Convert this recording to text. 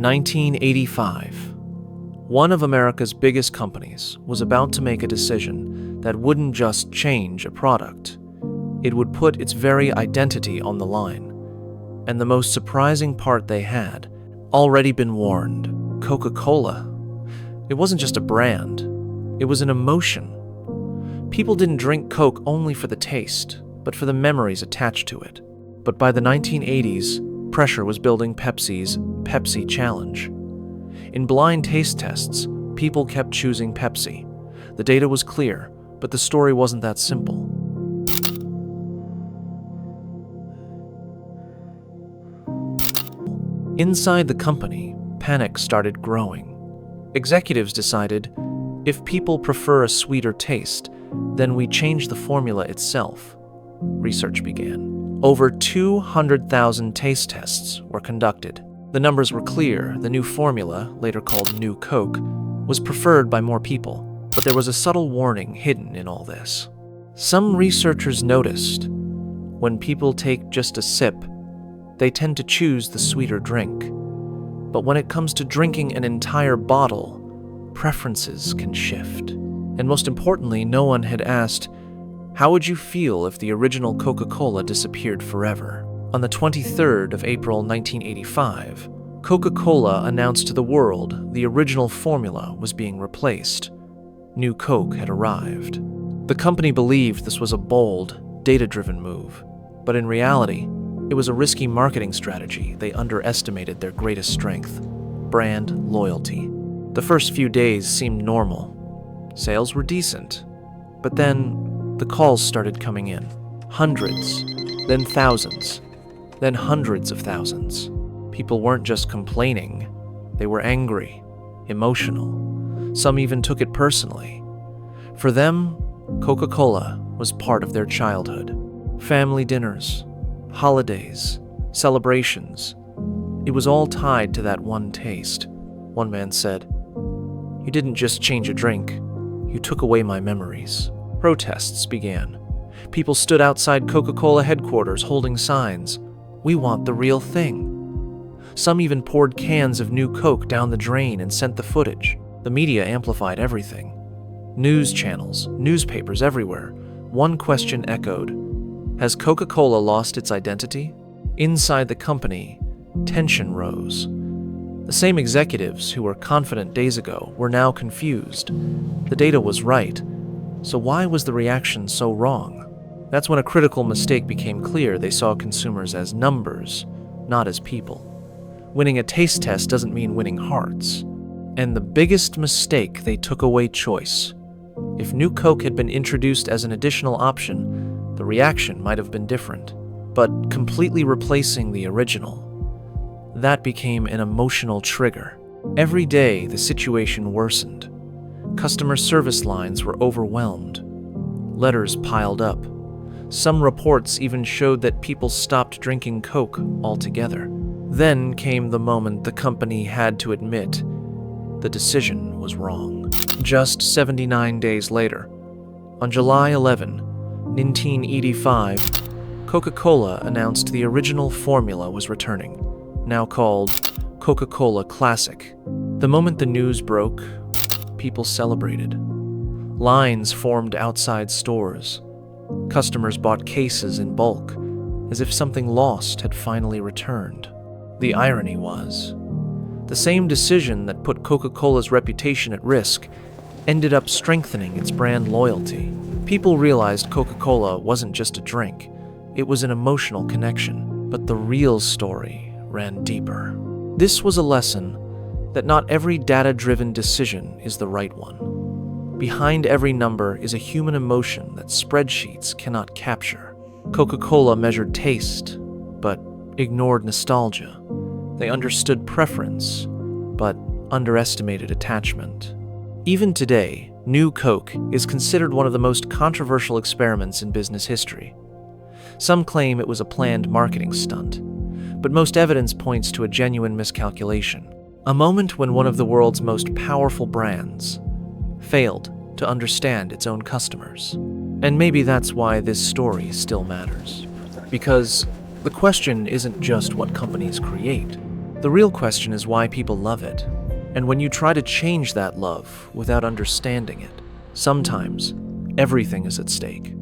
1985. One of America's biggest companies was about to make a decision that wouldn't just change a product. It would put its very identity on the line. And the most surprising part, they had already been warned. Coca-Cola. It wasn't just a brand. It was an emotion. People didn't drink Coke only for the taste, but for the memories attached to it. But by the 1980s, pressure was building Pepsi's Pepsi Challenge. In blind taste tests, people kept choosing Pepsi. The data was clear, but the story wasn't that simple. Inside the company, panic started growing. Executives decided, if people prefer a sweeter taste, then we change the formula itself. Research began. Over 200,000 taste tests were conducted. The numbers were clear. The new formula, later called New Coke, was preferred by more people. But there was a subtle warning hidden in all this. Some researchers noticed, when people take just a sip, they tend to choose the sweeter drink. But when it comes to drinking an entire bottle, preferences can shift. And most importantly, no one had asked, how would you feel if the original Coca-Cola disappeared forever? On the 23rd of April 1985, Coca-Cola announced to the world the original formula was being replaced. New Coke had arrived. The company believed this was a bold, data-driven move, but in reality, it was a risky marketing strategy. They underestimated their greatest strength: brand loyalty. The first few days seemed normal. Sales were decent, but then the calls started coming in. Hundreds, then thousands, then hundreds of thousands. People weren't just complaining, they were angry, emotional. Some even took it personally. For them, Coca-Cola was part of their childhood. Family dinners, holidays, celebrations. It was all tied to that one taste. One man said, "You didn't just change a drink, you took away my memories." Protests began. People stood outside Coca-Cola headquarters holding signs, "We want the real thing." Some even poured cans of New Coke down the drain and sent the footage. The media amplified everything. News channels, newspapers everywhere. One question echoed: has Coca-Cola lost its identity? Inside the company, tension rose. The same executives who were confident days ago were now confused. The data was right, so why was the reaction so wrong? That's when a critical mistake became clear. They saw consumers as numbers, not as people. Winning a taste test doesn't mean winning hearts. And the biggest mistake, they took away choice. If New Coke had been introduced as an additional option, the reaction might have been different. But completely replacing the original, that became an emotional trigger. Every day, the situation worsened. Customer service lines were overwhelmed. Letters piled up. Some reports even showed that people stopped drinking Coke altogether. Then came the moment the company had to admit the decision was wrong. Just 79 days later, on July 11, 1985, Coca-Cola announced the original formula was returning, now called Coca-Cola Classic. The moment the news broke, people celebrated. Lines formed outside stores. Customers bought cases in bulk, as if something lost had finally returned. The irony was, the same decision that put Coca-Cola's reputation at risk ended up strengthening its brand loyalty. People realized Coca-Cola wasn't just a drink, it was an emotional connection. But the real story ran deeper. This was a lesson that not every data-driven decision is the right one. Behind every number is a human emotion that spreadsheets cannot capture. Coca-Cola measured taste, but ignored nostalgia. They understood preference, but underestimated attachment. Even today, New Coke is considered one of the most controversial experiments in business history. Some claim it was a planned marketing stunt, but most evidence points to a genuine miscalculation. A moment when one of the world's most powerful brands failed to understand its own customers. And maybe that's why this story still matters. Because the question isn't just what companies create, The real question is why people love it. And when you try to change that love without understanding it, sometimes everything is at stake.